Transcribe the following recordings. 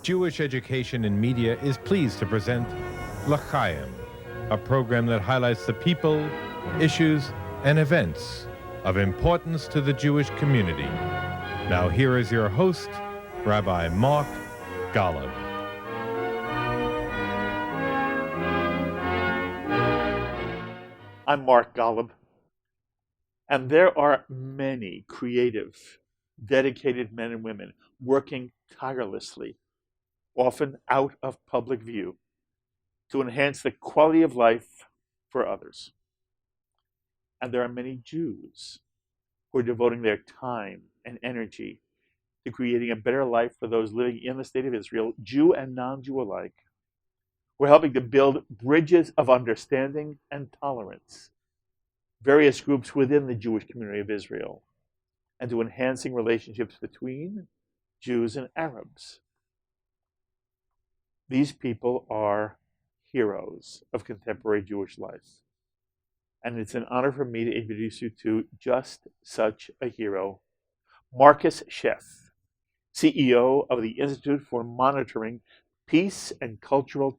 Jewish Education in Media is pleased to present L'Chaim, a program that highlights the people, issues, and events of importance to the Jewish community. Now here is your host, Rabbi Mark Golub. I'm Mark Golub, and there are many creative, dedicated men and women working tirelessly, often out of public view, to enhance the quality of life for others. And there are many Jews who are devoting their time and energy to creating a better life for those living in the state of Israel, Jew and non-Jew alike. We're helping to build bridges of understanding and tolerance, various groups within the Jewish community of Israel, and to enhancing relationships between Jews and Arabs. These people are heroes of contemporary Jewish life. And it's an honor for me to introduce you to just such a hero, Marcus Sheff, CEO of the Institute for Monitoring Peace and Cultural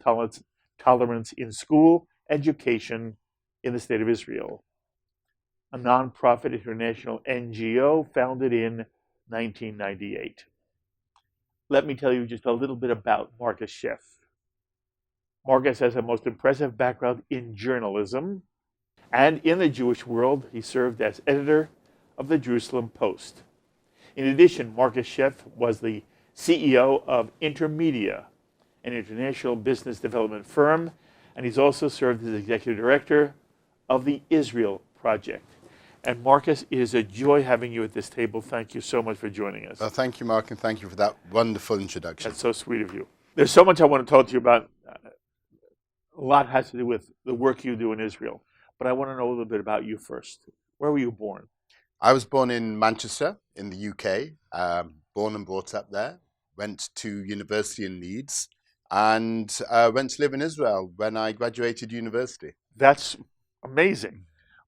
Tolerance in School Education in the State of Israel, a nonprofit international NGO founded in 1998. Let me tell you just a little bit about Marcus Sheff. Marcus has a most impressive background in journalism, and in the Jewish world, he served as editor of the Jerusalem Post. In addition, Marcus Sheff was the CEO of Intermedia, an international business development firm, and he's also served as executive director of the Israel Project. And Marcus, it is a joy having you at this table. Thank you so much for joining us. Well, thank you, Mark, and thank you for that wonderful introduction. That's so sweet of you. There's so much I want to talk to you about. A lot has to do with the work you do in Israel. But I want to know a little bit about you first. Where were you born? I was born in Manchester, in the UK, born and brought up there, went to university in Leeds, and went to live in Israel when I graduated university. That's amazing.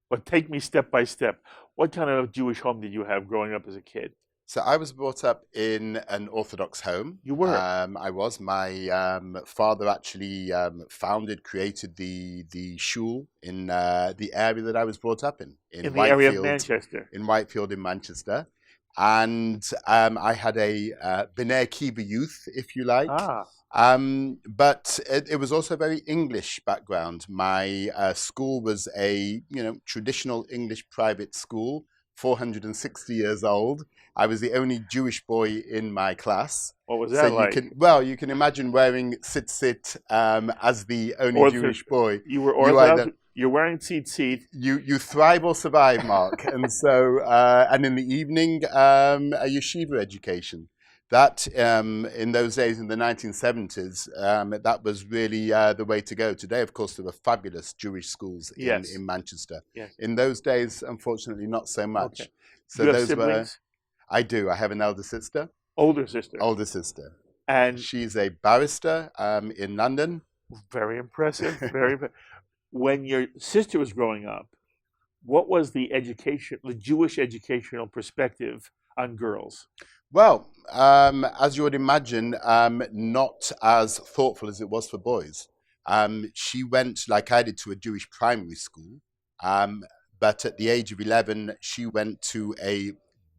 But take me step by step. What kind of Jewish home did you have growing up as a kid? So I was brought up in an Orthodox home. You were? I was. My father actually created the shul in the area that I was brought up in the area of Manchester. In Whitefield in Manchester. And I had a B'nai Akiva youth, if you like. But it was also a very English background. My school was a traditional English private school, 460 years old. I was the only Jewish boy in my class. What was that like? You can imagine wearing tzitzit as the only Jewish boy. You were Orthodox? You're wearing tzitzit. You thrive or survive, Mark. And so, and in the evening, a yeshiva education. That, in those days, in the 1970s, that was really the way to go. Today, of course, there were fabulous Jewish schools in Manchester. Yes. In those days, unfortunately, not so much. Okay. So do you have siblings? I do. I have an elder sister. Older sister. Older sister. And she's a barrister in London. Very impressive. Very. When your sister was growing up, what was the Jewish educational perspective on girls? Well, as you would imagine, not as thoughtful as it was for boys. She went, like I did, to a Jewish primary school. But at the age of 11, she went to a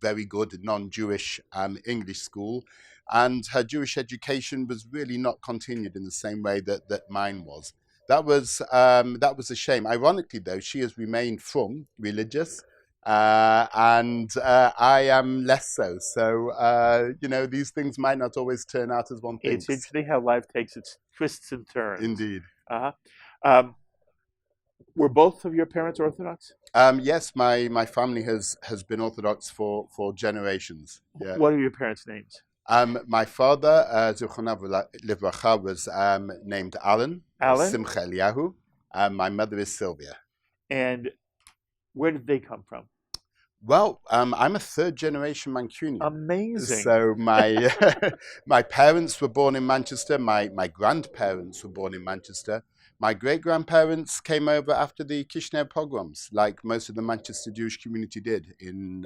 very good non-Jewish English school. And her Jewish education was really not continued in the same way that mine was. That was a shame. Ironically, though, she has remained religious. And I am less so. So, these things might not always turn out as one thinks. It's interesting how life takes its twists and turns. Indeed. Were both of your parents Orthodox? Yes, my family has been Orthodox for generations. Yeah. What are your parents' names? My father, Zichronav Livracha, was named Alan. Simcha Eliyahu. My mother is Sylvia. And where did they come from? Well, I'm a third-generation Mancunian. Amazing. So my my parents were born in Manchester. My grandparents were born in Manchester. My great-grandparents came over after the Kishinev pogroms, like most of the Manchester Jewish community did in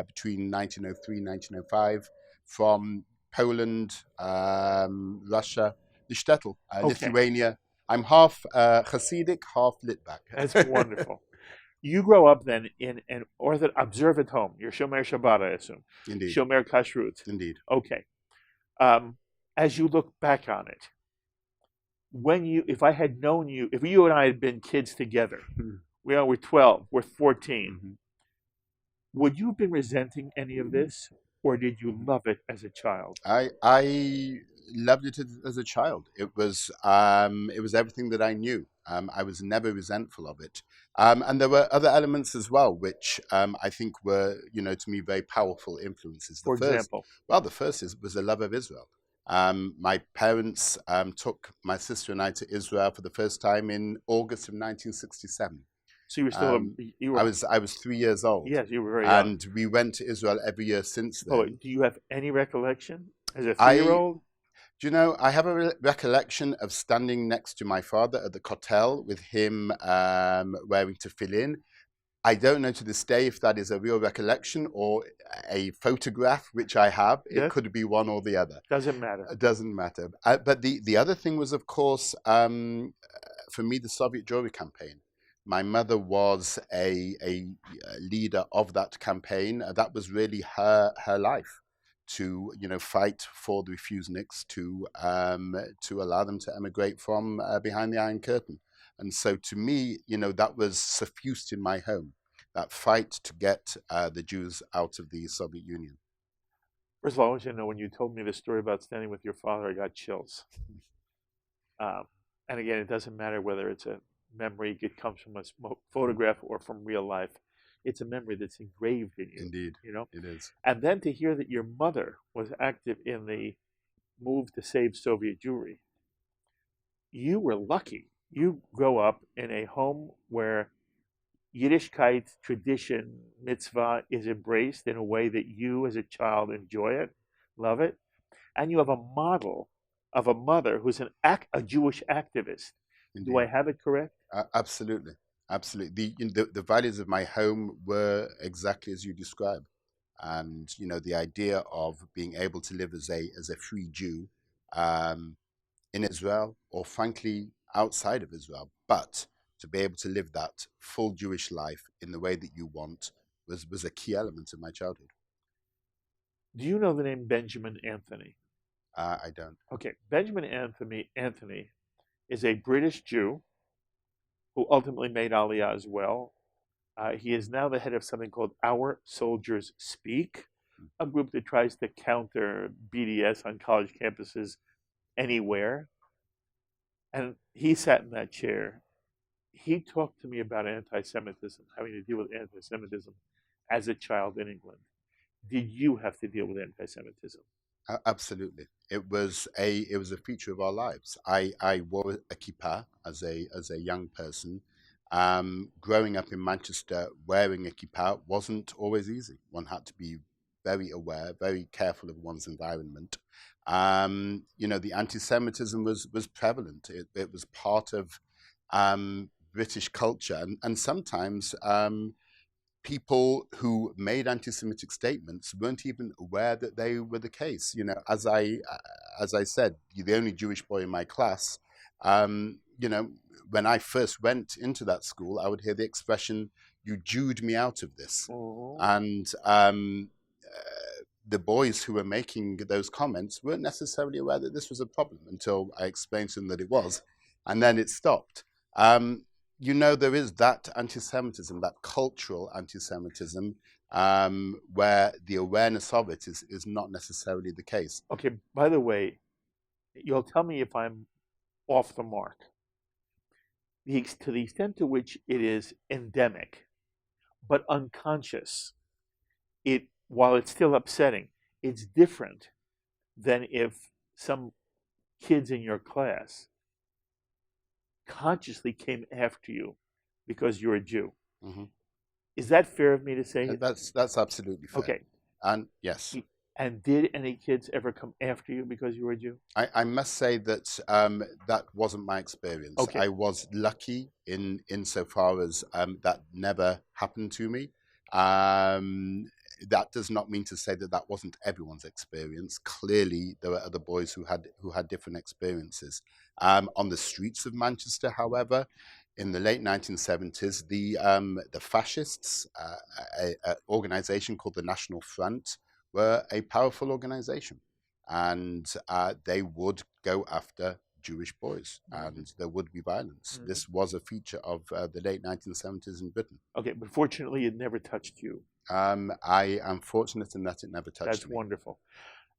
between 1903 and 1905, from Poland, Russia, the shtetl, Okay. Lithuania. I'm half Hasidic, half Litvak. That's wonderful. You grow up then in an observant home. You're Shomer Shabbat, I assume. Indeed. Shomer Kashrut. Indeed. Okay. As you look back on it, if I had known you, if you and I had been kids together, we're 12, we're 14, would you have been resenting any of this, or did you love it as a child? I loved it as a child. It was everything that I knew. I was never resentful of it. And there were other elements as well, which I think were, to me, very powerful influences. For example? Well, the first was the love of Israel. My parents took my sister and I to Israel for the first time in August of 1967. So you were still I was 3 years old. Yes, you were very young. And we went to Israel every year since then. Oh, do you have any recollection as a 3-year-old? Do you know, I have a recollection of standing next to my father at the kotel with him wearing tefillin. I don't know to this day if that is a real recollection or a photograph, which I have. It could be one or the other. Doesn't matter. It doesn't matter. But the other thing was, of course, for me, the Soviet Jewry campaign. My mother was a leader of that campaign. That was really her life, to fight for the refuseniks, to allow them to emigrate from behind the Iron Curtain. And so to me, that was suffused in my home, that fight to get the Jews out of the Soviet Union. First of all, I want you to know, when you told me the story about standing with your father, I got chills. And again, it doesn't matter whether it's a memory, it comes from a photograph or from real life. It's a memory that's engraved in you. Indeed, it is. And then to hear that your mother was active in the move to save Soviet Jewry, you were lucky. You grow up in a home where Yiddishkeit, tradition, mitzvah is embraced in a way that you as a child enjoy it, love it. And you have a model of a mother who's a Jewish activist. Indeed. Do I have it correct? Absolutely. Absolutely. The values of my home were exactly as you describe. And, the idea of being able to live as a free Jew in Israel, or frankly, outside of Israel, but to be able to live that full Jewish life in the way that you want was a key element of my childhood. Do you know the name Benjamin Anthony? I don't. Okay. Benjamin Anthony is a British Jew who ultimately made Aliyah as well. He is now the head of something called Our Soldiers Speak, a group that tries to counter BDS on college campuses anywhere. And he sat in that chair. He talked to me about anti-Semitism, having to deal with anti-Semitism as a child in England. Did you have to deal with anti-Semitism? Absolutely. It was a feature of our lives. I wore a kippah as a young person. Growing up in Manchester, wearing a kippah wasn't always easy. One had to be very aware, very careful of one's environment. The anti-Semitism was prevalent. It was part of British culture, and sometimes people who made anti-Semitic statements weren't even aware that they were the case. As I said, you're the only Jewish boy in my class. When I first went into that school, I would hear the expression, "You Jewed me out of this." Mm-hmm. And the boys who were making those comments weren't necessarily aware that this was a problem until I explained to them that it was, and then it stopped. There is that anti-Semitism, that cultural anti-Semitism, where the awareness of it is not necessarily the case. Okay, by the way, you'll tell me if I'm off the mark. To the extent to which it is endemic, but unconscious, while it's still upsetting, it's different than if some kids in your class consciously came after you because you're a Jew. Mm-hmm. Is that fair of me to say? That's absolutely fair. Okay. And yes. And did any kids ever come after you because you were a Jew? I must say that that wasn't my experience. Okay. I was lucky insofar as that never happened to me. that does not mean to say that that wasn't everyone's experience. Clearly, there were other boys who had different experiences. On the streets of Manchester, however, in the late 1970s, the fascists, an organization called the National Front, were a powerful organization, and they would go after Jewish boys, and there would be violence. This was a feature of the late 1970s in Britain. Okay, but fortunately, it never touched you. I am fortunate in that it never touched me. That's wonderful.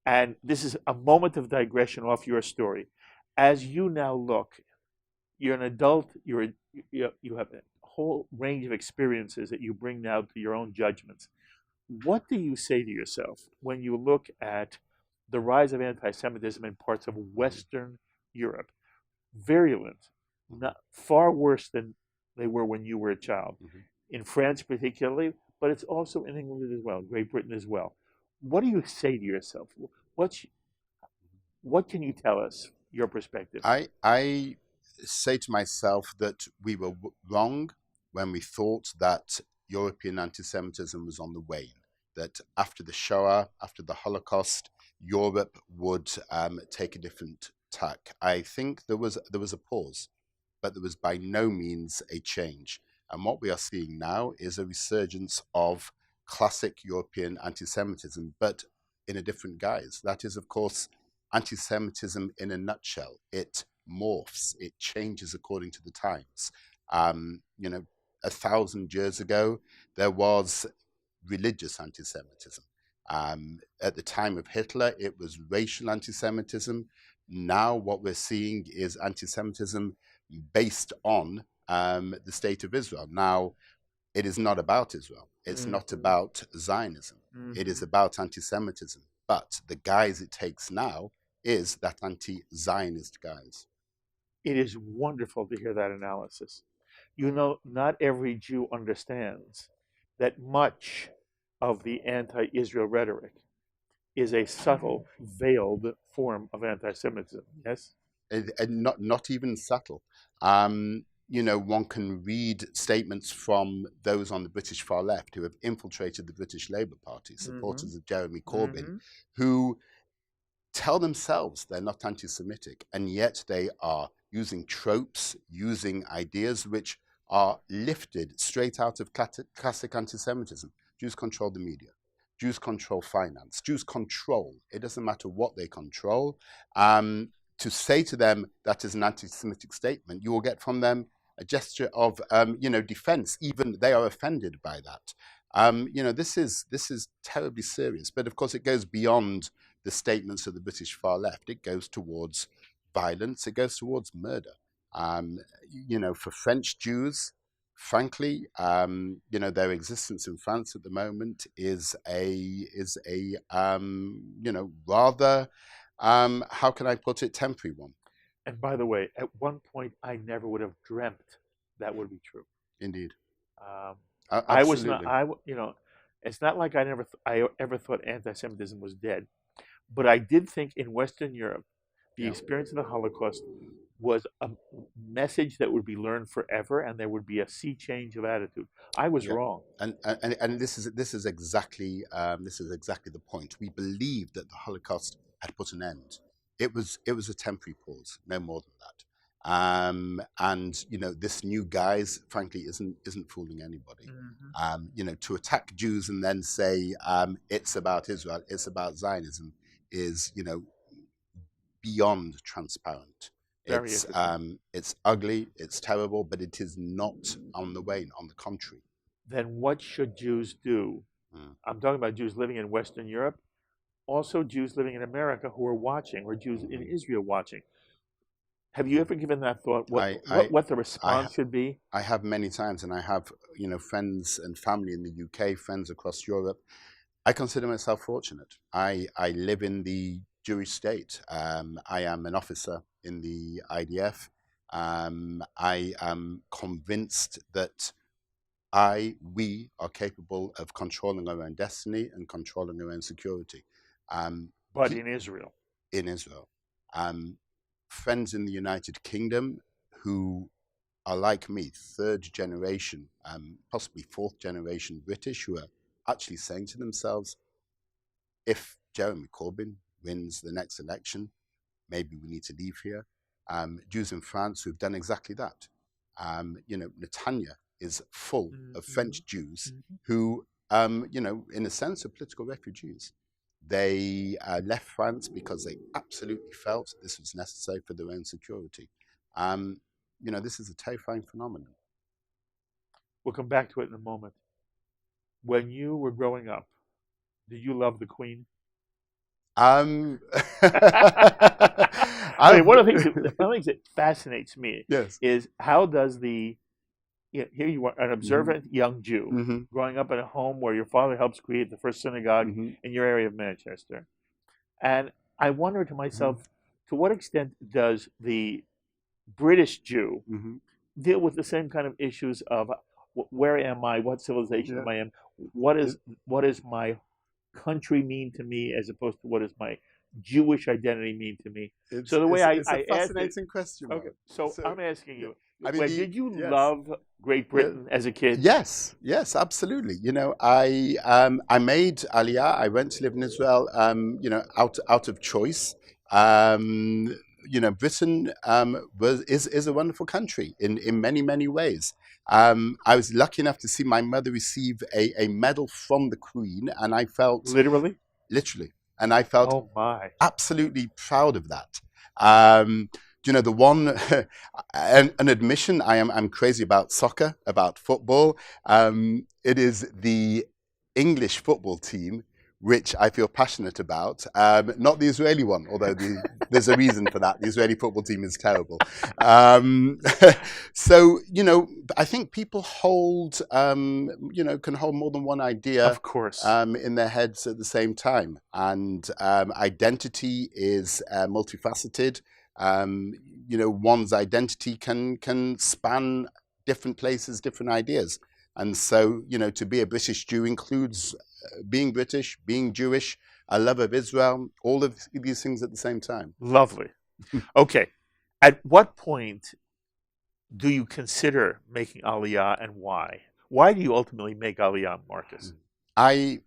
And this is a moment of digression off your story. As you now look, you're an adult, you have a whole range of experiences that you bring now to your own judgments. What do you say to yourself when you look at the rise of anti-Semitism in parts of Western Europe? Virulent, not far worse than they were when you were a child. In France particularly, but it's also in England as well, Great Britain as well. What do you say to yourself? What can you tell us, your perspective? I say to myself that we were wrong when we thought that European anti-Semitism was on the wane, that after the Shoah, after the Holocaust, Europe would take a different tack. I think there was a pause, but there was by no means a change. And what we are seeing now is a resurgence of classic European anti-Semitism, but in a different guise. That is, of course, anti-Semitism in a nutshell. It morphs, it changes according to the times. 1,000 years ago, there was religious anti-Semitism. At the time of Hitler, it was racial anti-Semitism. Now what we're seeing is anti-Semitism based on the state of Israel. Now, it is not about Israel. It's not about Zionism. It is about anti-Semitism. But the guise it takes now is that anti-Zionist guise. It is wonderful to hear that analysis. You know, not every Jew understands that much of the anti-Israel rhetoric is a subtle, veiled form of anti-Semitism. Yes? And not even subtle. One can read statements from those on the British far left who have infiltrated the British Labour Party, supporters of Jeremy Corbyn, who tell themselves they're not anti-Semitic, and yet they are using tropes, using ideas which are lifted straight out of classic anti-Semitism. Jews control the media. Jews control finance. Jews control. It doesn't matter what they control. To say to them that is an anti-Semitic statement, you will get from them a gesture of, defense. Even they are offended by that. This is terribly serious. But of course, it goes beyond the statements of the British far left. It goes towards violence. It goes towards murder. For French Jews, frankly, their existence in France at the moment is a rather, how can I put it, temporary one. And by the way, at one point, I never would have dreamt that would be true. Indeed. Absolutely. It's not like I ever thought anti-Semitism was dead, but I did think in Western Europe, the experience of the Holocaust was a message that would be learned forever, and there would be a sea change of attitude. I was wrong, and this is exactly the point. We believed that the Holocaust had put an end. It was a temporary pause, no more than that. This new guise, frankly, isn't fooling anybody. To attack Jews and then say it's about Israel, it's about Zionism, is beyond transparent. It's ugly, it's terrible, but it is not on the wane. On the contrary. Then what should Jews do? I'm talking about Jews living in Western Europe, also Jews living in America who are watching, or Jews in Israel watching. Have you ever given that thought? What the response should be? I have many times, and I have friends and family in the UK, friends across Europe. I consider myself fortunate. I live in the Jewish state. I am an officer in the IDF. I am convinced that we are capable of controlling our own destiny and controlling our own security. But in Israel. In Israel. Friends in the United Kingdom who are like me, third generation, possibly fourth generation British, who are actually saying to themselves, if Jeremy Corbyn wins the next election, maybe we need to leave here. Jews in France who've done exactly that. Netanya is full of French Jews who, in a sense, are political refugees. They left France because they absolutely felt this was necessary for their own security. This is a terrifying phenomenon. We'll come back to it in a moment. When you were growing up, did you love the Queen? One of the things that fascinates me is how does here you are, an observant young Jew, growing up in a home where your father helps create the first synagogue in your area of Manchester. And I wonder to myself, to what extent does the British Jew deal with the same kind of issues of where am I, what civilization am I in, what is my country mean to me as opposed to what does my Jewish identity mean to me? It's a fascinating question. Okay, so I'm asking you, did you love Great Britain as a kid? Yes, absolutely. I made Aliyah. I went to live in Israel, out of choice. Britain is a wonderful country in many, many ways. I was lucky enough to see my mother receive a medal from the Queen, and I felt literally, and I felt absolutely proud of that. The one an admission, I'm crazy about soccer, about football. It is the English football team which I feel passionate about, not the Israeli one, although there's a reason for that. The Israeli football team is terrible. So, I think people hold, can hold more than one idea, of course, in their heads at the same time. And identity is multifaceted. One's identity can span different places, different ideas. And so, to be a British Jew includes being British, being Jewish, a love of Israel, all of these things at the same time. Lovely. Okay. At what point do you consider making Aliyah, and why? Why do you ultimately make Aliyah, Marcus? I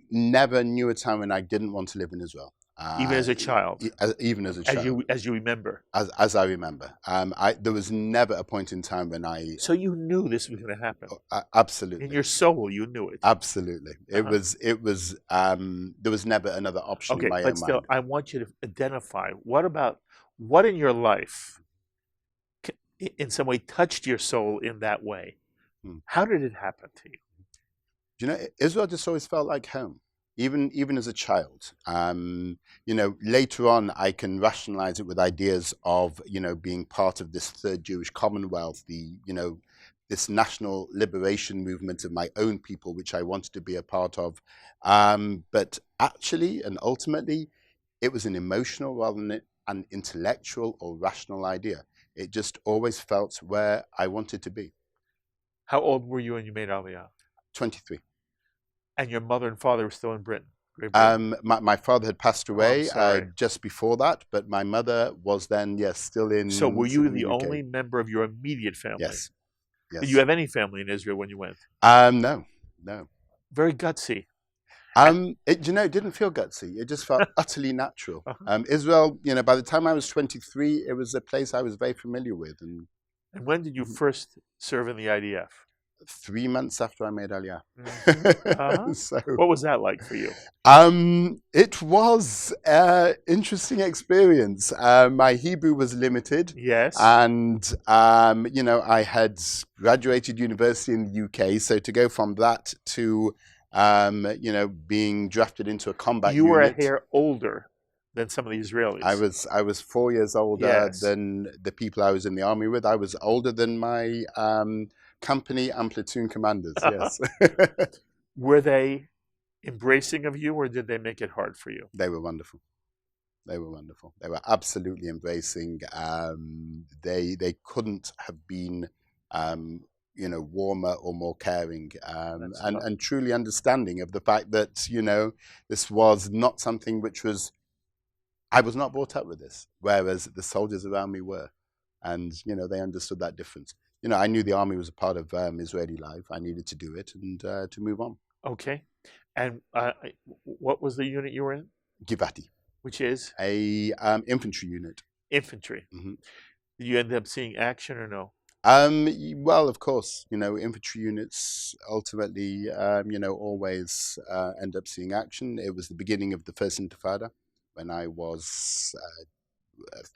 never knew a time when I didn't want to live in Israel. Even as a child? Even as a child. As you remember? As I remember. There was never a point in time when I... So you knew this was going to happen? Absolutely. In your soul, you knew it? Absolutely. It was, there was never another option in my own mind. But still, I want you to identify, what in your life in some way touched your soul in that way? How did it happen to you? Israel just always felt like home. Even as a child, later on, I can rationalize it with ideas of, being part of this third Jewish Commonwealth, this national liberation movement of my own people, which I wanted to be a part of. But actually, and ultimately, it was an emotional rather than an intellectual or rational idea. It just always felt where I wanted to be. How old were you when you made Aliyah? 23. And your mother and father were still in Britain? My father had passed away just before that, but my mother was then, still in. So were you the only member of your immediate family? Yes. Did you have any family in Israel when you went? No. Very gutsy. It didn't feel gutsy. It just felt utterly natural. Israel, by the time I was 23, it was a place I was very familiar with. And when did you first serve in the IDF? 3 months after I made Aliyah. So, what was that like for you? It was an interesting experience. My Hebrew was limited. Yes. And, I had graduated university in the UK. So to go from that to, being drafted into a combat unit. You were a hair older than some of the Israelis. I was 4 years older than the people I was in the army with. I was older than my company and platoon commanders, yes. Were they embracing of you, or did they make it hard for you? They were wonderful. They were absolutely embracing. They couldn't have been, warmer or more caring, and truly understanding of the fact that, this was not something which was, I was not brought up with this, whereas the soldiers around me were. And, they understood that difference. I knew the army was a part of Israeli life. I needed to do it and to move on. Okay. And what was the unit you were in? Givati, Which is a infantry unit. infantry. hmm Did you end up seeing action or no? Well, of course, infantry units ultimately, always end up seeing action. It was the beginning of the first Intifada when I was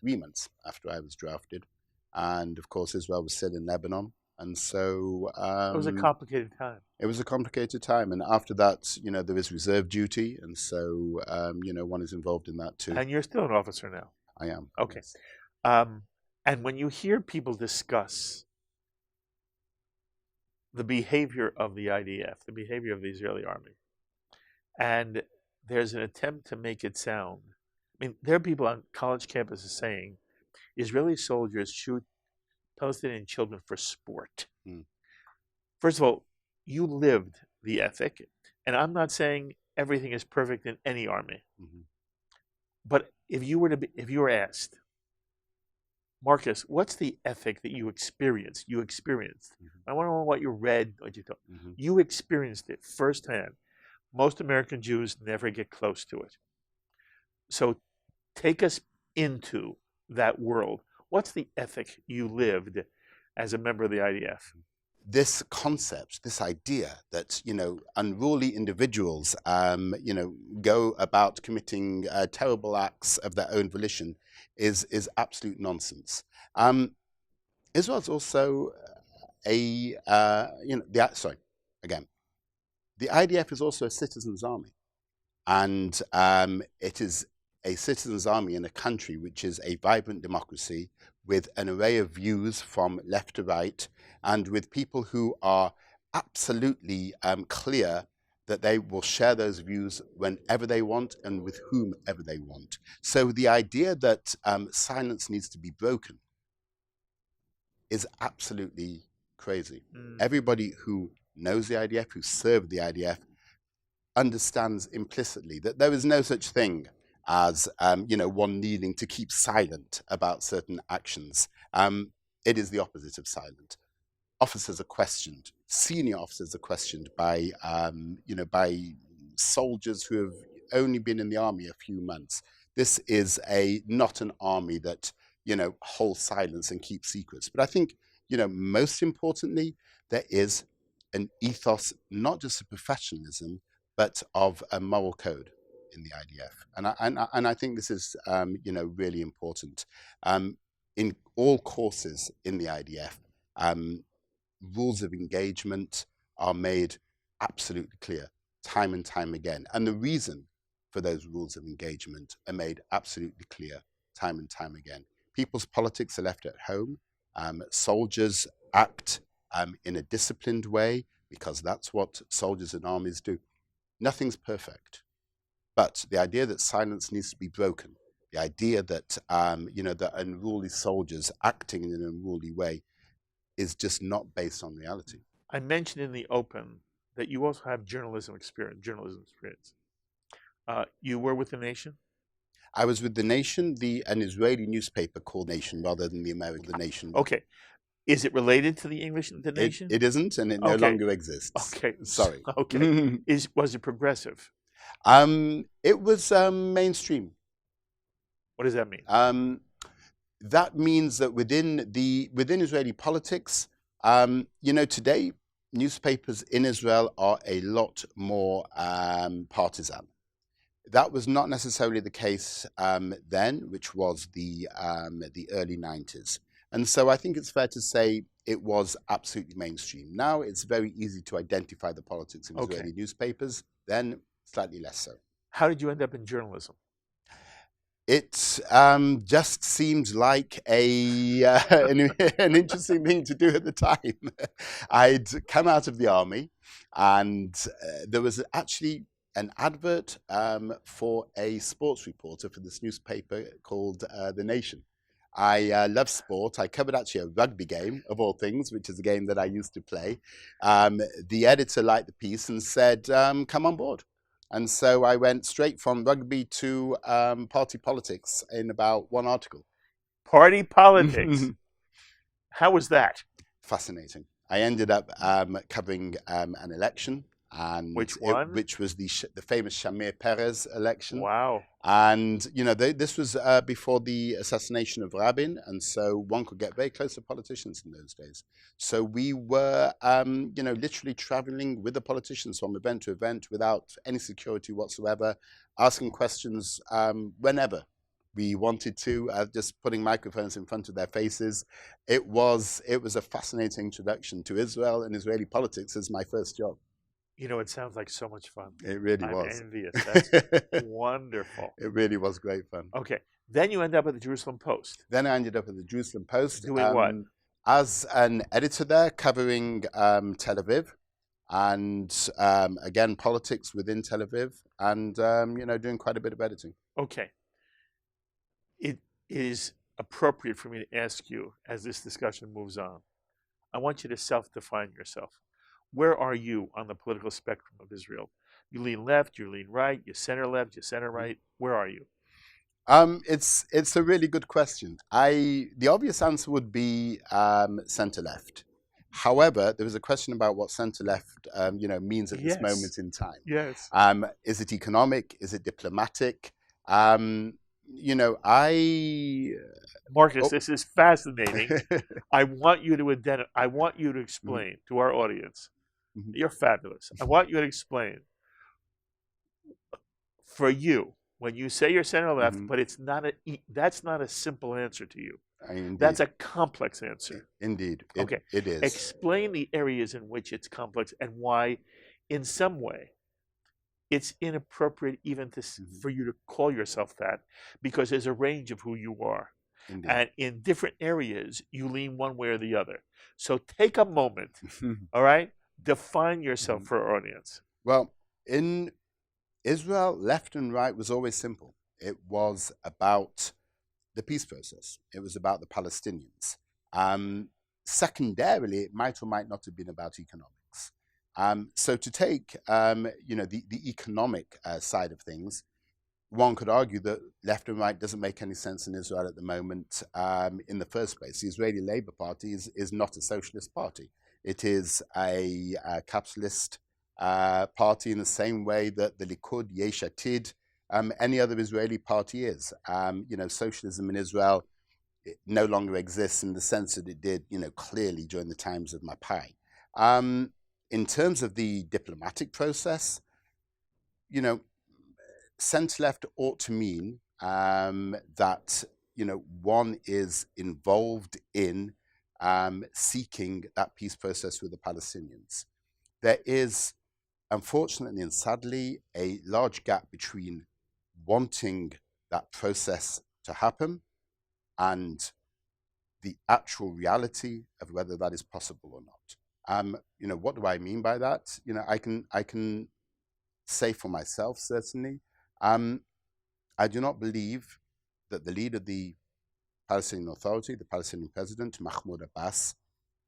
3 months after I was drafted. And of course, Israel was still in Lebanon. And so It was a complicated time. it was a complicated time. And after that, there is reserve duty. And so, one is involved in that too. And you're still an officer now. I am. Okay. Yes. And when you hear people discuss the behavior of the IDF, the behavior of the Israeli army, and there's an attempt to make it sound, I mean, there are people on college campuses saying Israeli soldiers shoot Palestinian children for sport. Mm. First of all, you lived the ethic, and I'm not saying everything is perfect in any army. Mm-hmm. But if you were asked, Marcus, what's the ethic that you experienced? Mm-hmm. I want to know what you read, what you thought. Mm-hmm. You experienced it firsthand. Most American Jews never get close to it. So take us into that world. What's the ethic you lived as a member of the IDF? This concept, this idea that, unruly individuals, go about committing terrible acts of their own volition is absolute nonsense. Israel's also the IDF is also a citizens' army. And it is a citizens' army in a country which is a vibrant democracy with an array of views from left to right, and with people who are absolutely clear that they will share those views whenever they want and with whomever they want. So the idea that silence needs to be broken is absolutely crazy. Everybody who knows the IDF, who served the IDF, understands implicitly that there is no such thing as one needing to keep silent about certain actions. It is the opposite of silent. Officers are questioned. Senior officers are questioned by soldiers who have only been in the army a few months. This is not an army that holds silence and keeps secrets. But I think most importantly, there is an ethos not just of professionalism, but of a moral code in the IDF, and I think this is really important. In all courses in the IDF, rules of engagement are made absolutely clear time and time again, and the reason for those rules of engagement are made absolutely clear time and time again. People's politics are left at home. Soldiers act in a disciplined way because that's what soldiers and armies do. Nothing's perfect. But the idea that silence needs to be broken, the idea that, that unruly soldiers acting in an unruly way is just not based on reality. I mentioned in the open that you also have journalism experience. You were with The Nation? I was with The Nation, an Israeli newspaper called Nation rather than the American Nation. Okay. Is it related to the English The Nation? It isn't, and it no longer exists. Okay. Sorry. Okay. Was it progressive? It was mainstream. What does that mean? That means that within Israeli politics, today newspapers in Israel are a lot more partisan. That was not necessarily the case then, which was the early 90s. And so I think it's fair to say it was absolutely mainstream. Now it's very easy to identify the politics in Israeli newspapers, then slightly less so. How did you end up in journalism? It just seemed like an interesting thing to do at the time. I'd come out of the army, and there was actually an advert for a sports reporter for this newspaper called The Nation. I love sport. I covered actually a rugby game, of all things, which is a game that I used to play. The editor liked the piece and said, come on board. And so I went straight from rugby to party politics in about one article. Party politics? How was that? Fascinating. I ended up covering an election and Which one? which was the famous Shamir Peres election. Wow. And this was before the assassination of Rabin, and so one could get very close to politicians in those days. So we were, literally traveling with the politicians from event to event without any security whatsoever, asking questions whenever we wanted to, just putting microphones in front of their faces. It was a fascinating introduction to Israel and Israeli politics as my first job. It sounds like so much fun. It really I'm was. envious. That's wonderful. It really was great fun. Okay. Then you end up at the Jerusalem Post. Then I ended up at the Jerusalem Post. Doing what? As an editor there, covering Tel Aviv, and again, politics within Tel Aviv, and doing quite a bit of editing. Okay. It is appropriate for me to ask you, as this discussion moves on, I want you to self-define yourself. Where are you on the political spectrum of Israel? You lean left, you lean right, you center left, you center right. Where are you? It's a really good question. The obvious answer would be center left. However, there was a question about what center left means at this moment in time. Yes. Is it economic? Is it diplomatic? Marcus, this is fascinating. I want you to explain to our audience. Mm-hmm. You're fabulous. I want you to explain for you when you say you're center left, Mm-hmm. but that's not a simple answer to you. Indeed. That's a complex answer. Indeed. Okay. It is. Explain the areas in which it's complex and why, in some way, it's inappropriate even for you to call yourself that, because there's a range of who you are. Indeed. And in different areas, you lean one way or the other. So take a moment, all right? Define yourself for our audience. Well, in Israel, left and right was always simple. It was about the peace process. It was about the Palestinians. Secondarily, it might or might not have been about economics. So to take, the economic side of things, one could argue that left and right doesn't make any sense in Israel at the moment in the first place. The Israeli Labour Party is not a socialist party. It is a capitalist party in the same way that the Likud, Yesh Atid, any other Israeli party is. Socialism in Israel no longer exists in the sense that it did, clearly during the times of Mapai. In terms of the diplomatic process, centre-left ought to mean that, one is involved in seeking that peace process with the Palestinians. There is, unfortunately and sadly, a large gap between wanting that process to happen and the actual reality of whether that is possible or not. What do I mean by that? I can say for myself, certainly, I do not believe that the leader of the Palestinian Authority, the Palestinian president, Mahmoud Abbas,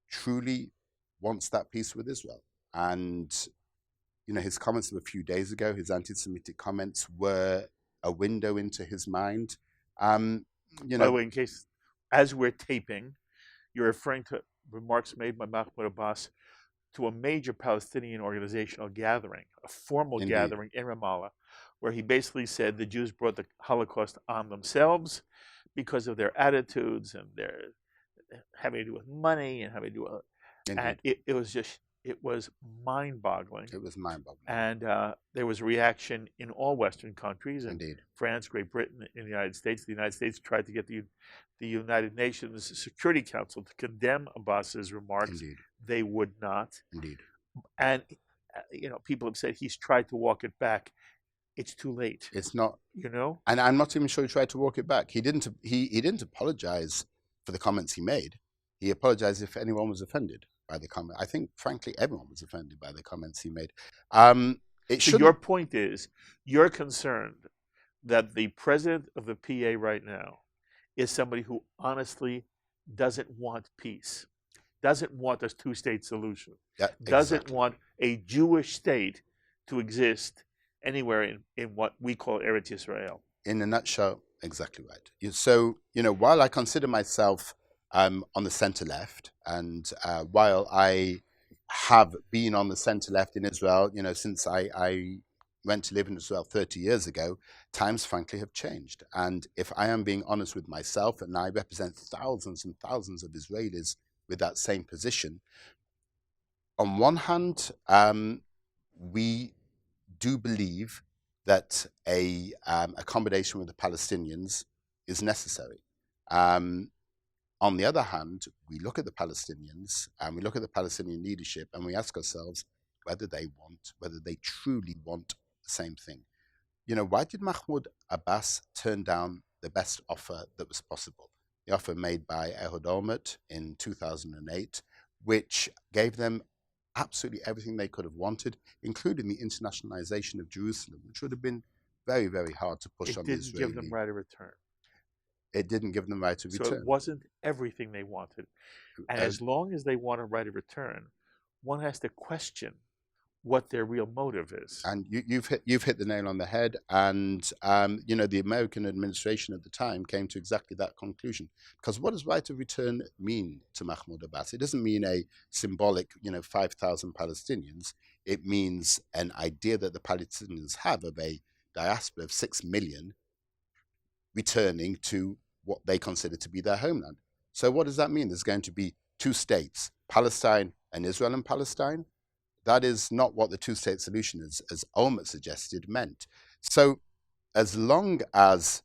truly wants that peace with Israel. And, his comments of a few days ago, his anti-Semitic comments, were a window into his mind. By the way, in case, as we're taping, you're referring to remarks made by Mahmoud Abbas to a major Palestinian organizational gathering, a formal Indeed. gathering in Ramallah, where he basically said the Jews brought the Holocaust on themselves because of their attitudes and their having to do with money and having to do with, and it was mind-boggling. It was mind-boggling. And there was a reaction in all Western countries, Indeed. France, Great Britain, and the United States. The United States tried to get the United Nations Security Council to condemn Abbas's remarks. Indeed. They would not. Indeed. And people have said he's tried to walk it back. It's too late. It's not. And I'm not even sure he tried to walk it back. He didn't apologize for the comments he made. He apologized if anyone was offended by the comment. I think, frankly, everyone was offended by the comments he made. So your point is, you're concerned that the president of the PA right now is somebody who honestly doesn't want peace, doesn't want a two-state solution, doesn't want a Jewish state to exist anywhere in what we call Eretz Yisrael. In a nutshell, exactly right. So, while I consider myself on the center left, and while I have been on the center left in Israel, since I went to live in Israel 30 years ago, times frankly have changed. And if I am being honest with myself, and I represent thousands and thousands of Israelis with that same position, on one hand, we do believe that a accommodation with the Palestinians is necessary. On the other hand, we look at the Palestinians and we look at the Palestinian leadership and we ask ourselves whether they truly want the same thing. Why did Mahmoud Abbas turn down the best offer that was possible? The offer made by Ehud Olmert in 2008, which gave them absolutely everything they could have wanted, including the internationalization of Jerusalem, which would have been very, very hard to push on the Israeli. It didn't give them right of return. It didn't give them right of return. So it wasn't everything they wanted. And as long as they want a right of return, one has to question what their real motive is. And you've hit the nail on the head. And the American administration at the time came to exactly that conclusion. Because what does right of return mean to Mahmoud Abbas? It doesn't mean a symbolic, 5,000 Palestinians. It means an idea that the Palestinians have of a diaspora of 6 million returning to what they consider to be their homeland. So what does that mean? There's going to be two states, Palestine and Israel and Palestine. That is not what the two-state solution, as Olmert suggested, meant. So as long as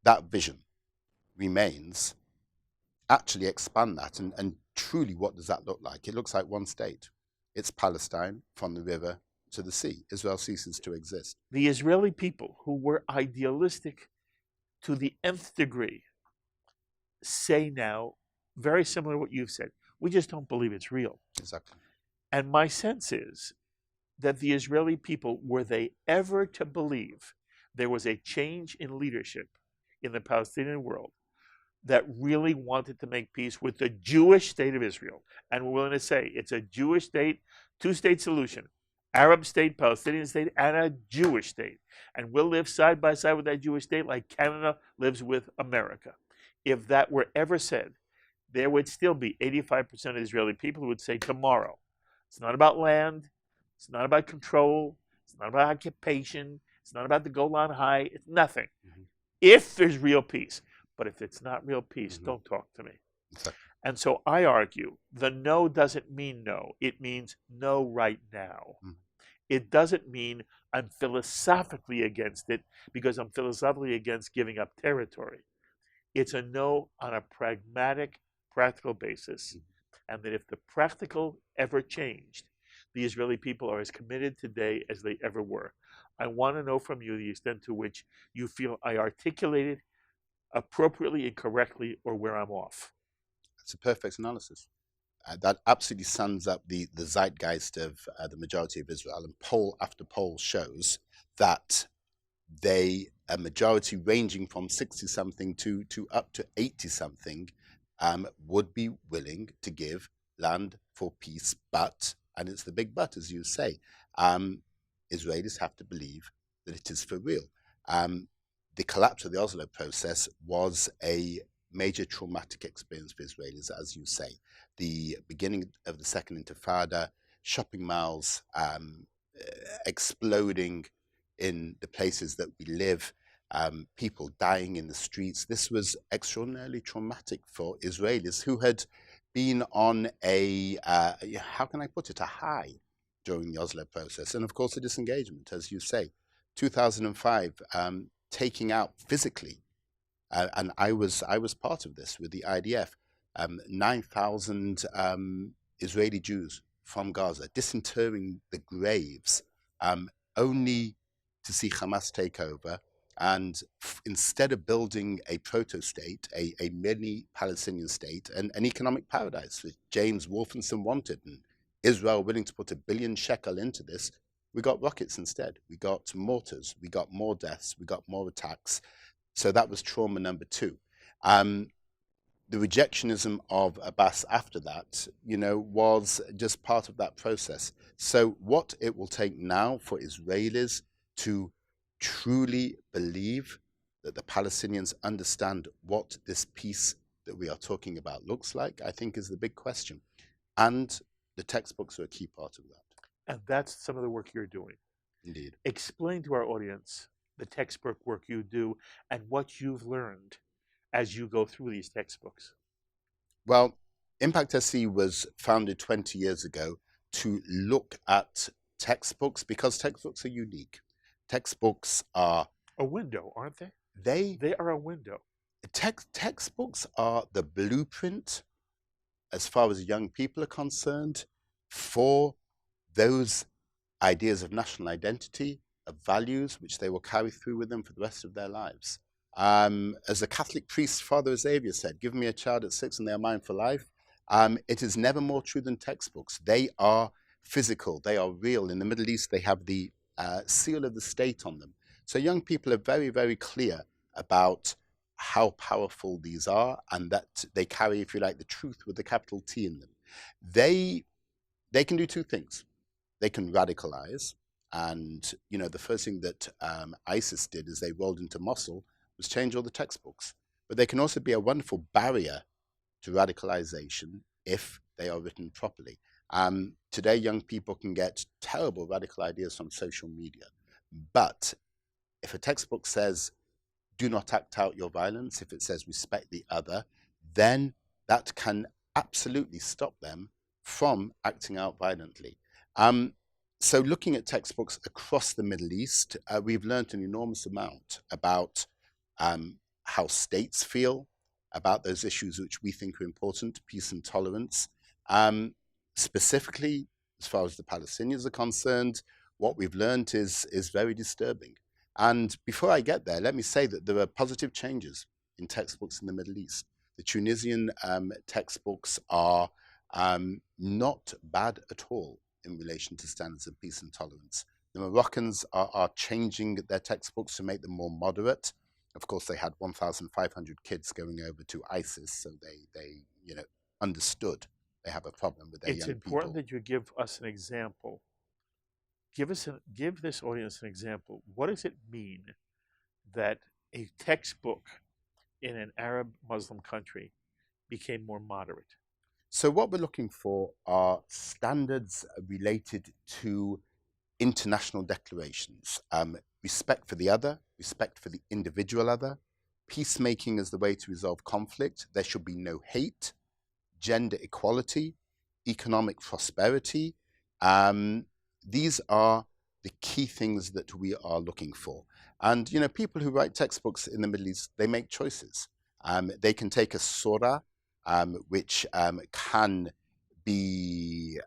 that vision remains, actually expand that. And truly, what does that look like? It looks like one state. It's Palestine from the river to the sea. Israel ceases to exist. The Israeli people, who were idealistic to the nth degree, say now, very similar to what you've said, we just don't believe it's real. Exactly. And my sense is that the Israeli people, were they ever to believe there was a change in leadership in the Palestinian world that really wanted to make peace with the Jewish state of Israel, and were willing to say it's a Jewish state, two-state solution, Arab state, Palestinian state, and a Jewish state. And we'll live side by side with that Jewish state like Canada lives with America. If that were ever said, there would still be 85% of Israeli people who would say tomorrow, it's not about land, it's not about control, it's not about occupation, it's not about the Golan High, it's nothing. If there's real peace. But if it's not real peace, don't talk to me. Exactly. And so I argue, the no doesn't mean no. It means no right now. It doesn't mean I'm philosophically against it because I'm philosophically against giving up territory. It's a no on a pragmatic, practical basis. And that if the practical ever changed, the Israeli people are as committed today as they ever were. I want to know from you the extent to which you feel I articulated appropriately and correctly, or where I'm off. It's a perfect analysis. That absolutely sums up the zeitgeist of the majority of Israel. And poll after poll shows that a majority ranging from 60-something to up to 80-something would be willing to give land for peace. But, and it's the big but, as you say, Israelis have to believe that it is for real. The collapse of the Oslo process was a major traumatic experience for Israelis, as you say. The beginning of the Second Intifada, shopping malls exploding in the places that we live, people dying in the streets. This was extraordinarily traumatic for Israelis who had been on a, how can I put it, a high during the Oslo process. And of course, the disengagement, as you say. 2005, taking out physically, and I was part of this with the IDF, 9,000 Israeli Jews from Gaza, disinterring the graves, only to see Hamas take over. And instead of building a proto-state, a mini Palestinian state, and an economic paradise that James Wolfenson wanted, and Israel willing to put $1 billion shekel into this, we got rockets instead. We got mortars. We got more deaths. We got more attacks. So that was trauma number 2. The rejectionism of Abbas after that, was just part of that process. So what it will take now for Israelis to truly believe that the Palestinians understand what this peace that we are talking about looks like, I think is the big question. And the textbooks are a key part of that. And that's some of the work you're doing. Indeed. Explain to our audience the textbook work you do and what you've learned as you go through these textbooks. Well, IMPACT-SE was founded 20 years ago to look at textbooks because textbooks are unique. Textbooks are a window, aren't they? They are a window. Textbooks are the blueprint, as far as young people are concerned, for those ideas of national identity, of values, which they will carry through with them for the rest of their lives. As a Catholic priest, Father Xavier said, "Give me a child at 6 and they are mine for life." It is never more true than textbooks. They are physical. They are real. In the Middle East, they have the seal of the state on them. So young people are very, very clear about how powerful these are and that they carry, if you like, the truth with the capital T in them. They can do two things. They can radicalize. And, you know, the first thing that ISIS did as they rolled into Mosul was change all the textbooks. But they can also be a wonderful barrier to radicalization if they are written properly. Today, young people can get terrible radical ideas from social media. But if a textbook says, do not act out your violence, if it says respect the other, then that can absolutely stop them from acting out violently. So looking at textbooks across the Middle East, we've learned an enormous amount about how states feel about those issues which we think are important, peace and tolerance. Specifically, as far as the Palestinians are concerned, what we've learned is very disturbing. And before I get there, let me say that there are positive changes in textbooks in the Middle East. The Tunisian textbooks are not bad at all in relation to standards of peace and tolerance. The Moroccans are changing their textbooks to make them more moderate. Of course, they had 1,500 kids going over to ISIS, so they understood they have a problem with their young people. It's important that you give us an example. Give this audience an example. What does it mean that a textbook in an Arab Muslim country became more moderate? So what we're looking for are standards related to international declarations. Respect for the other, respect for the individual other, peacemaking as the way to resolve conflict. There should be no hate, gender equality, economic prosperity. These are the key things that we are looking for. And, you know, people who write textbooks in the Middle East, they make choices. They can take a surah, which can be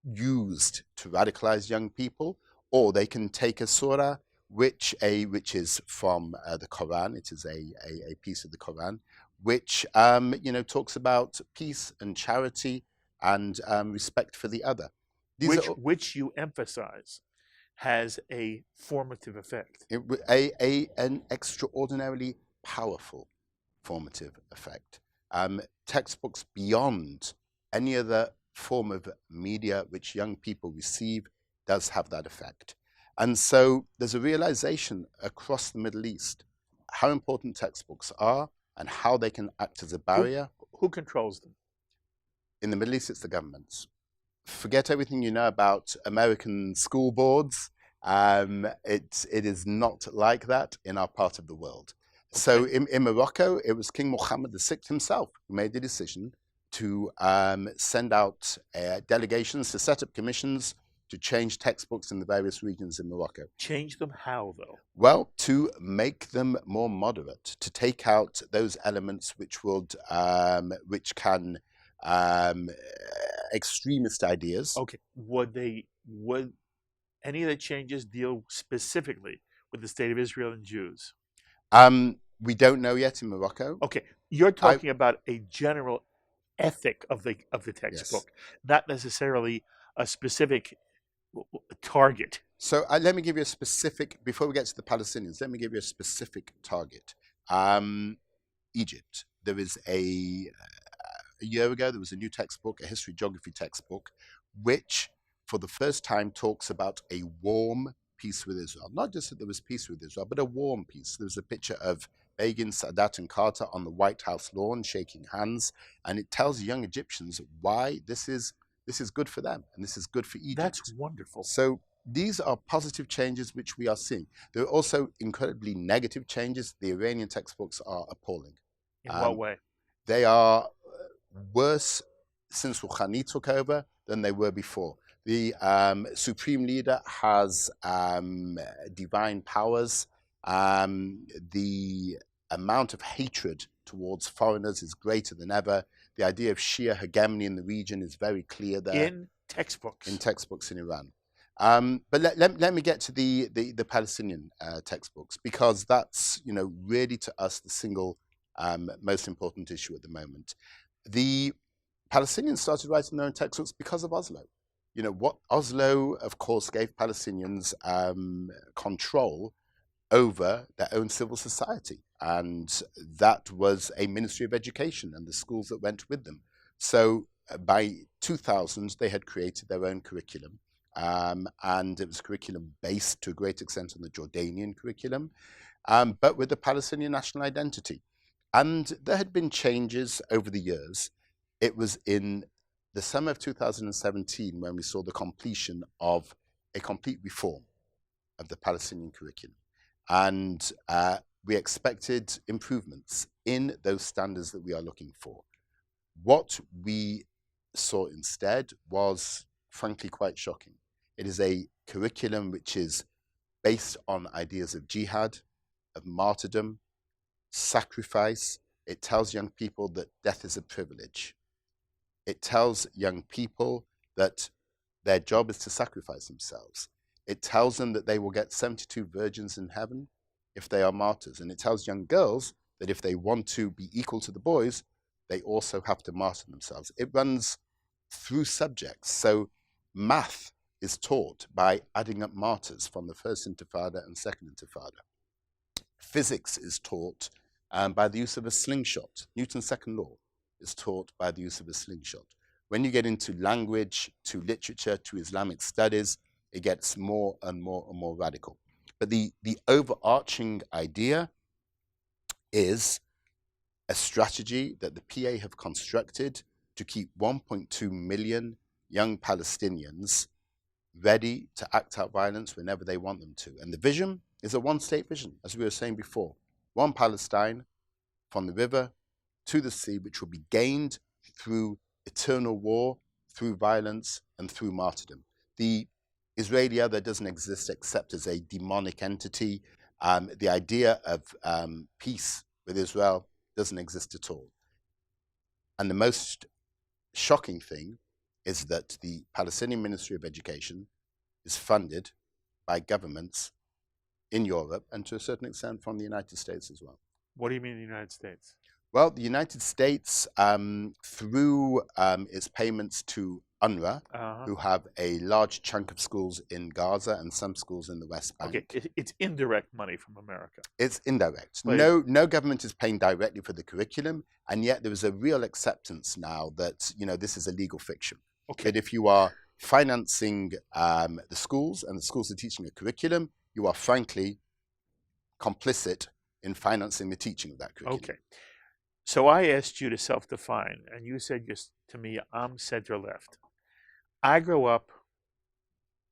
used to radicalize young people, or they can take a surah which is from the Quran. It is a piece of the Quran which talks about peace and charity and respect for the other. Which you emphasize has a formative effect. An extraordinarily powerful formative effect. Textbooks beyond any other form of media which young people receive does have that effect. And so there's a realization across the Middle East how important textbooks are and how they can act as a barrier. Who controls them? In the Middle East, it's the governments. Forget everything you know about American school boards. It is not like that in our part of the world. Okay. So in Morocco, it was King Mohammed VI himself who made the decision to send out delegations to set up commissions to change textbooks in the various regions in Morocco. Change them how, though? Well, to make them more moderate, to take out those elements which can extremist ideas. Okay. Would any of the changes deal specifically with the state of Israel and Jews? We don't know yet in Morocco. Okay. You're talking about a general ethic of the textbook, yes, not necessarily a specific target. So let me give you a specific, before we get to the Palestinians, let me give you a specific target. Egypt. There is a year ago, there was a new textbook, a history geography textbook, which for the first time talks about a warm peace with Israel. Not just that there was peace with Israel, but a warm peace. There was a picture of Begin, Sadat, and Carter on the White House lawn, shaking hands, and it tells young Egyptians why this is good for them and this is good for Egypt. That's wonderful. So these are positive changes which we are seeing. There are also incredibly negative changes. The Iranian textbooks are appalling. In what way? They are worse since Rouhani took over than they were before. The supreme leader has divine powers. The amount of hatred towards foreigners is greater than ever. The idea of Shia hegemony in the region is very clear there. In textbooks. In textbooks in Iran. But let me get to the Palestinian textbooks, because that's, really to us the single most important issue at the moment. The Palestinians started writing their own textbooks because of Oslo. What Oslo, of course, gave Palestinians control over their own civil society, and that was a Ministry of Education and the schools that went with them. So by 2000, they had created their own curriculum, and it was curriculum based to a great extent on the Jordanian curriculum, but with the Palestinian national identity. And there had been changes over the years. It was in the summer of 2017 when we saw the completion of a complete reform of the Palestinian curriculum. And we expected improvements in those standards that we are looking for. What we saw instead was, frankly, quite shocking. It is a curriculum which is based on ideas of jihad, of martyrdom, sacrifice. It tells young people that death is a privilege. It tells young people that their job is to sacrifice themselves. It tells them that they will get 72 virgins in heaven if they are martyrs. And it tells young girls that if they want to be equal to the boys, they also have to martyr themselves. It runs through subjects. So math is taught by adding up martyrs from the First Intifada and Second Intifada. Physics is taught by the use of a slingshot. Newton's second law is taught by the use of a slingshot. When you get into language, to literature, to Islamic studies, it gets more and more and more radical. But the overarching idea is a strategy that the PA have constructed to keep 1.2 million young Palestinians ready to act out violence whenever they want them to. And the vision is a one-state vision, as we were saying before. One Palestine from the river to the sea, which will be gained through eternal war, through violence, and through martyrdom. The Israeli other doesn't exist except as a demonic entity. The idea of peace with Israel doesn't exist at all. And the most shocking thing is that the Palestinian Ministry of Education is funded by governments in Europe and to a certain extent from the United States as well. What do you mean the United States? Well, the United States, through its payments to UNRWA, who have a large chunk of schools in Gaza and some schools in the West Bank. Okay, it's indirect money from America. It's indirect. Please. No government is paying directly for the curriculum, and yet there is a real acceptance now that this is a legal fiction. Okay. That if you are financing the schools and the schools are teaching a curriculum, you are frankly complicit in financing the teaching of that curriculum. Okay. So I asked you to self-define, and you said just to me, I'm center-left. I grew up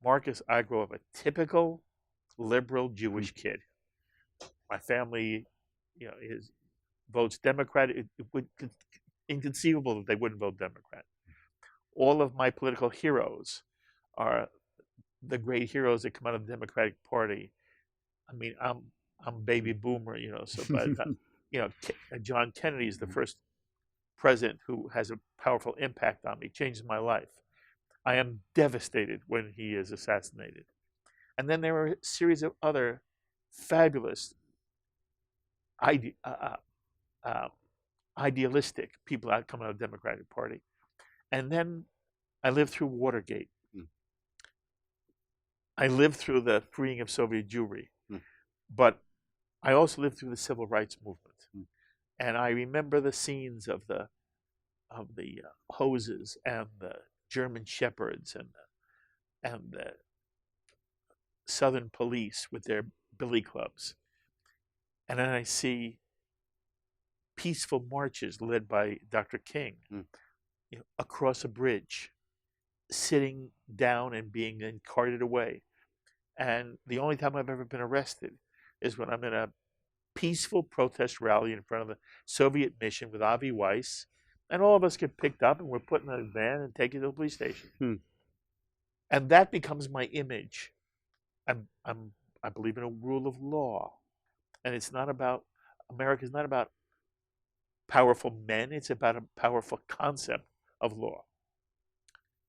a typical liberal Jewish kid. My family, votes Democrat. It would inconceivable that they wouldn't vote Democrat. All of my political heroes are the great heroes that come out of the Democratic Party. I mean, I'm baby boomer, so but John Kennedy is the first president who has a powerful impact on me, changes my life. I am devastated when he is assassinated. And then there were a series of other fabulous idealistic people out coming out of the Democratic Party. And then I lived through Watergate. I lived through the freeing of Soviet Jewry. But I also lived through the civil rights movement. And I remember the scenes of the hoses and the German shepherds and the Southern police with their billy clubs. And then I see peaceful marches led by Dr. King across a bridge, sitting down and being then carted away. And the only time I've ever been arrested is when I'm in a peaceful protest rally in front of the Soviet mission with Avi Weiss, and all of us get picked up and we're put in a van and taken to the police station. And that becomes my image. I believe in a rule of law, and it's not about America. Is not about powerful men. It's about a powerful concept of law.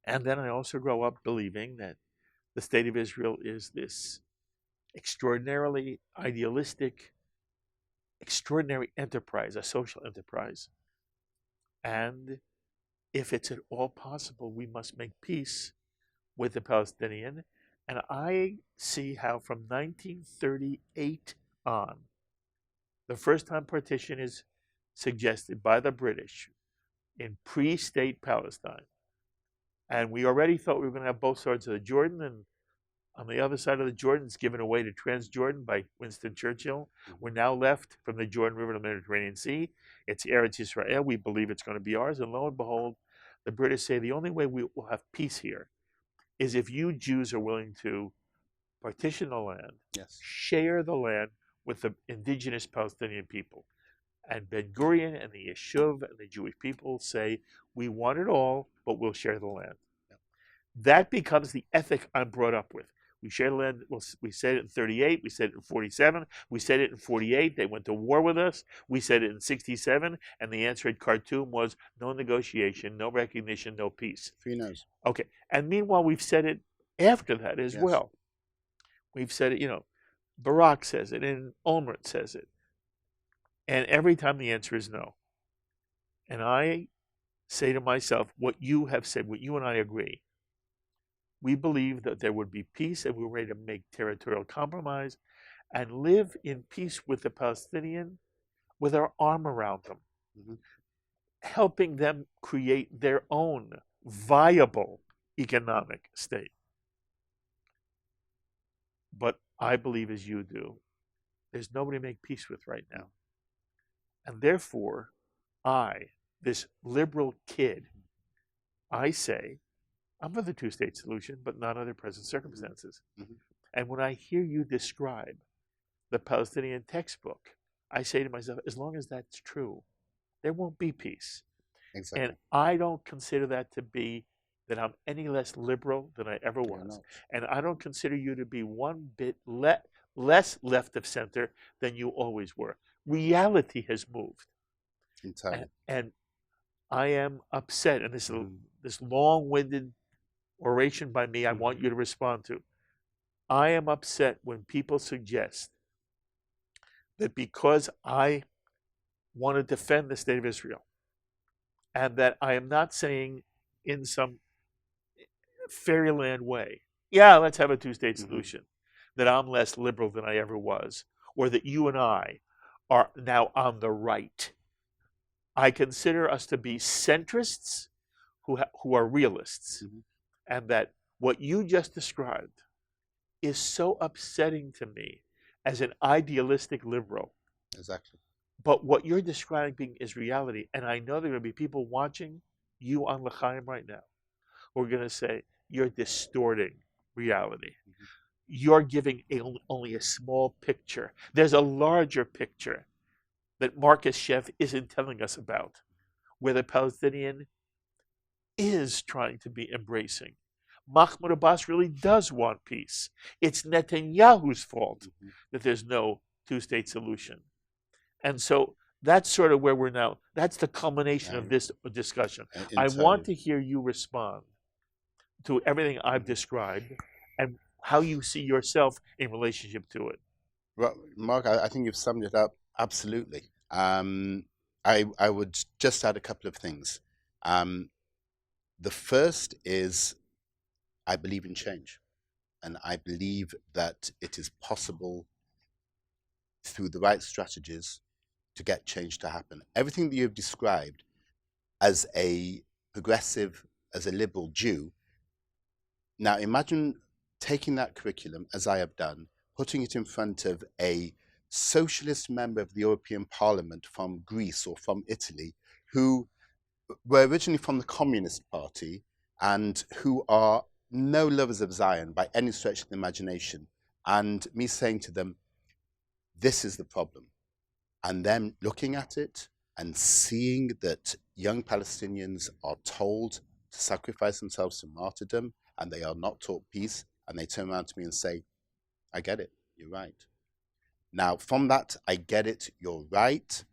And then I also grow up believing that the state of Israel is this extraordinarily idealistic, extraordinary enterprise, a social enterprise. And if it's at all possible, we must make peace with the Palestinian. And I see how from 1938 on, the first time partition is suggested by the British in pre-state Palestine. And we already thought we were going to have both sides of the Jordan, and on the other side of the Jordan, it's given away to Transjordan by Winston Churchill. We're now left from the Jordan River to the Mediterranean Sea. It's Eretz Israel. We believe it's going to be ours. And lo and behold, the British say the only way we will have peace here is if you Jews are willing to partition the land, share the land with the indigenous Palestinian people. And Ben Gurion and the Yeshuv and the Jewish people say, we want it all, but we'll share the land. That becomes the ethic I'm brought up with. We share the land. Well, we said it in 38. We said it in 47. We said it in 48. They went to war with us. We said it in 67. And the answer at Khartoum was no negotiation, no recognition, no peace. 3 no's. Okay. And meanwhile, we've said it after that as well. We've said it, Barak says it and Olmert says it. And every time the answer is no. And I say to myself, what you have said, what you and I agree. We believe that there would be peace and we're ready to make territorial compromise and live in peace with the Palestinian with our arm around them, helping them create their own viable economic state. But I believe, as you do, there's nobody to make peace with right now. And therefore, I, this liberal kid, I say, I'm for the two-state solution, but not under present circumstances. And when I hear you describe the Palestinian textbook, I say to myself, as long as that's true, there won't be peace. Exactly. And I don't consider that to be that I'm any less liberal than I ever was. And I don't consider you to be one bit less left of center than you always were. Reality has moved. Entirely. And I am upset, and this long-winded oration by me I want you to respond to. I am upset when people suggest that because I want to defend the state of Israel, and that I am not saying in some fairyland way, let's have a two-state solution, that I'm less liberal than I ever was, or that you and I are now on the right. I consider us to be centrists who are realists, and that what you just described is so upsetting to me as an idealistic liberal. Exactly. But what you're describing is reality, and I know there are going to be people watching you on L'chaim right now who are going to say, you're distorting reality. You're giving only a small picture. There's a larger picture that Marcus Sheff isn't telling us about, where the Palestinian is trying to be embracing. Mahmoud Abbas really does want peace. It's Netanyahu's fault that there's no two-state solution. And so that's sort of where we're now. That's the culmination of this discussion. I want to hear you respond to everything I've described and how you see yourself in relationship to it. Well, Mark, I think you've summed it up absolutely. I would just add a couple of things. The first is I believe in change, and I believe that it is possible through the right strategies to get change to happen. Everything that you've described as a progressive, as a liberal Jew, now imagine taking that curriculum, as I have done, putting it in front of a socialist member of the European Parliament from Greece or from Italy who were originally from the Communist Party and who are no lovers of Zion by any stretch of the imagination. And me saying to them, this is the problem. And them looking at it and seeing that young Palestinians are told to sacrifice themselves to martyrdom and they are not taught peace, and they turn around to me and say, I get it, you're right. Now, from that, I get it, you're right,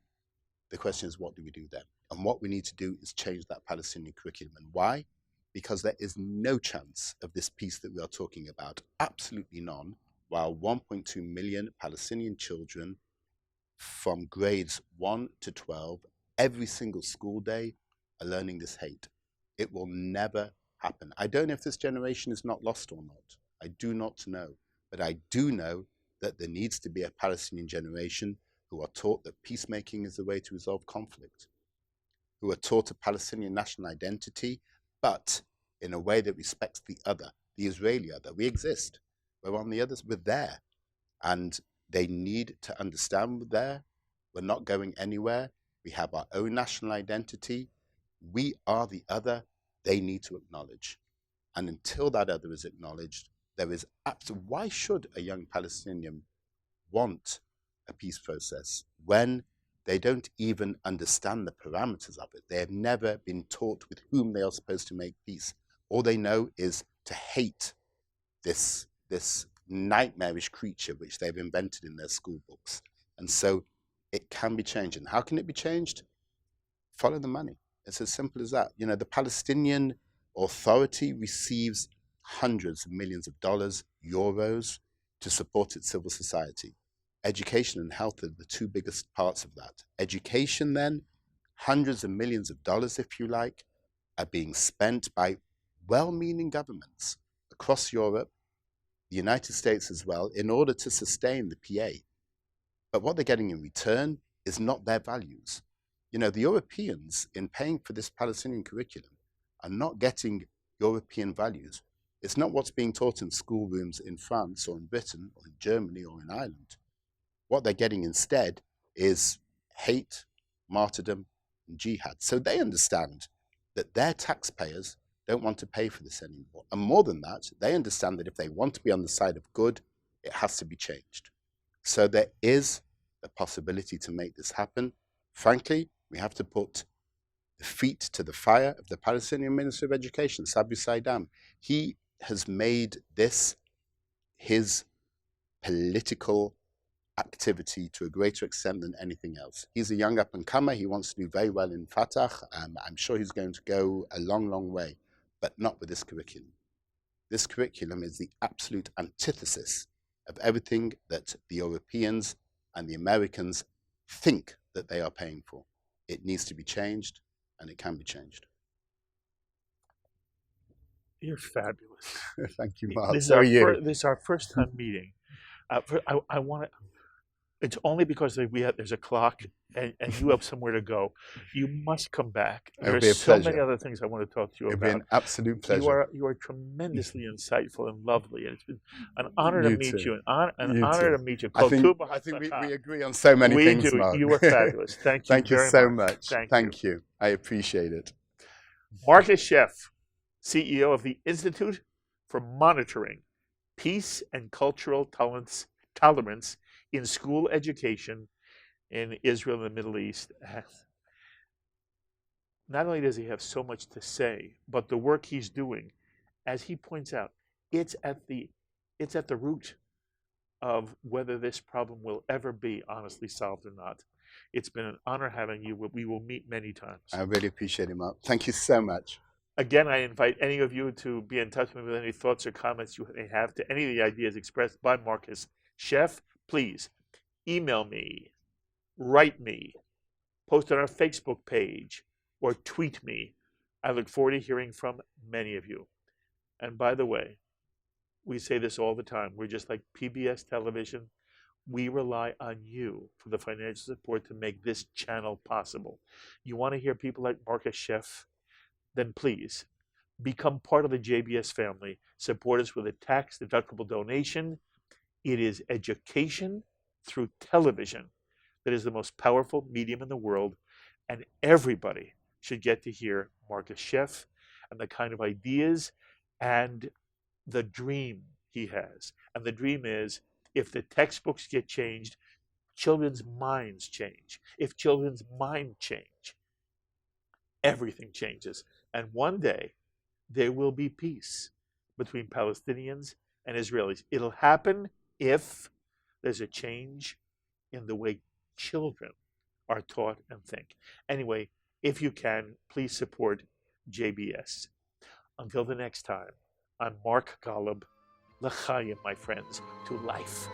the question is, what do we do then? And what we need to do is change that Palestinian curriculum. And why? Because there is no chance of this peace that we are talking about, absolutely none, while 1.2 million Palestinian children from grades 1 to 12, every single school day, are learning this hate. It will never happen. I don't know if this generation is not lost or not. I do not know. But I do know that there needs to be a Palestinian generation who are taught that peacemaking is the way to resolve conflict, who are taught a Palestinian national identity, but in a way that respects the other, the Israeli other. We exist. We're on the others. We're there. And they need to understand we're there. We're not going anywhere. We have our own national identity. We are the other. They need to acknowledge. And until that other is acknowledged, there is absolutely, why should a young Palestinian want a peace process when they don't even understand the parameters of it? They have never been taught with whom they are supposed to make peace. All they know is to hate this nightmarish creature which they've invented in their school books. And so it can be changed. And how can it be changed? Follow the money. It's as simple as that. You know, the Palestinian Authority receives hundreds of millions of dollars, euros, to support its civil society. Education and health are the two biggest parts of that. Education, then, hundreds of millions of dollars, if you like, are being spent by well-meaning governments across Europe, the United States as well, in order to sustain the PA. But what they're getting in return is not their values. You know, the Europeans, in paying for this Palestinian curriculum, are not getting European values. It's not what's being taught in schoolrooms in France or in Britain or in Germany or in Ireland. What they're getting instead is hate, martyrdom, and jihad. So they understand that their taxpayers don't want to pay for this anymore. And more than that, they understand that if they want to be on the side of good, it has to be changed. So there is a possibility to make this happen. Frankly, we have to put the feet to the fire of the Palestinian Minister of Education, Sabri Saidam. He has made this his political activity to a greater extent than anything else. He's a young up-and-comer. He wants to do very well in Fatah. I'm sure he's going to go a long, long way, but not with this curriculum. This curriculum is the absolute antithesis of everything that the Europeans and the Americans think that they are paying for. It needs to be changed, and it can be changed. You're fabulous. Thank you, Mark. This is our first time meeting. I want to. It's only because there's a clock and you have somewhere to go. You must come back. There's so many other things I want to talk to you about. It'll be an absolute pleasure. You are tremendously insightful and lovely, and it's been an honor to meet you. An honor to meet you. I think we agree on so many things, Mark. You are fabulous. Thank you. Thank you so much. Thank you. I appreciate it. Marcus Sheff, CEO of the Institute for Monitoring Peace and Cultural Tolerance in School Education in Israel and the Middle East. Not only does he have so much to say, but the work he's doing, as he points out, it's at the root of whether this problem will ever be honestly solved or not. It's been an honor having you. We will meet many times. I really appreciate it, Mark. Thank you so much. Again, I invite any of you to be in touch with me with any thoughts or comments you may have to any of the ideas expressed by Marcus Sheff. Please email me, write me, post on our Facebook page, or tweet me. I look forward to hearing from many of you. And by the way, we say this all the time. We're just like PBS television. We rely on you for the financial support to make this channel possible. You want to hear people like Marcus Sheff? Then please become part of the JBS family. Support us with a tax-deductible donation. It is education through television that is the most powerful medium in the world, and everybody should get to hear Marcus Sheff and the kind of ideas and the dream he has. And the dream is, if the textbooks get changed, children's minds change. If children's minds change, everything changes. And one day, there will be peace between Palestinians and Israelis. It'll happen if there's a change in the way children are taught and think. Anyway, if you can, please support JBS. Until the next time, I'm Mark Golub. L'chaim, my friends, to life.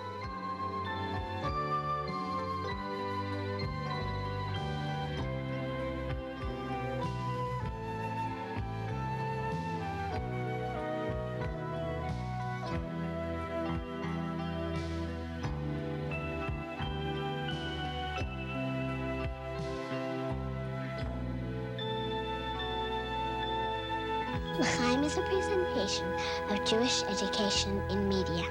L'chaim is a presentation of Jewish education in media.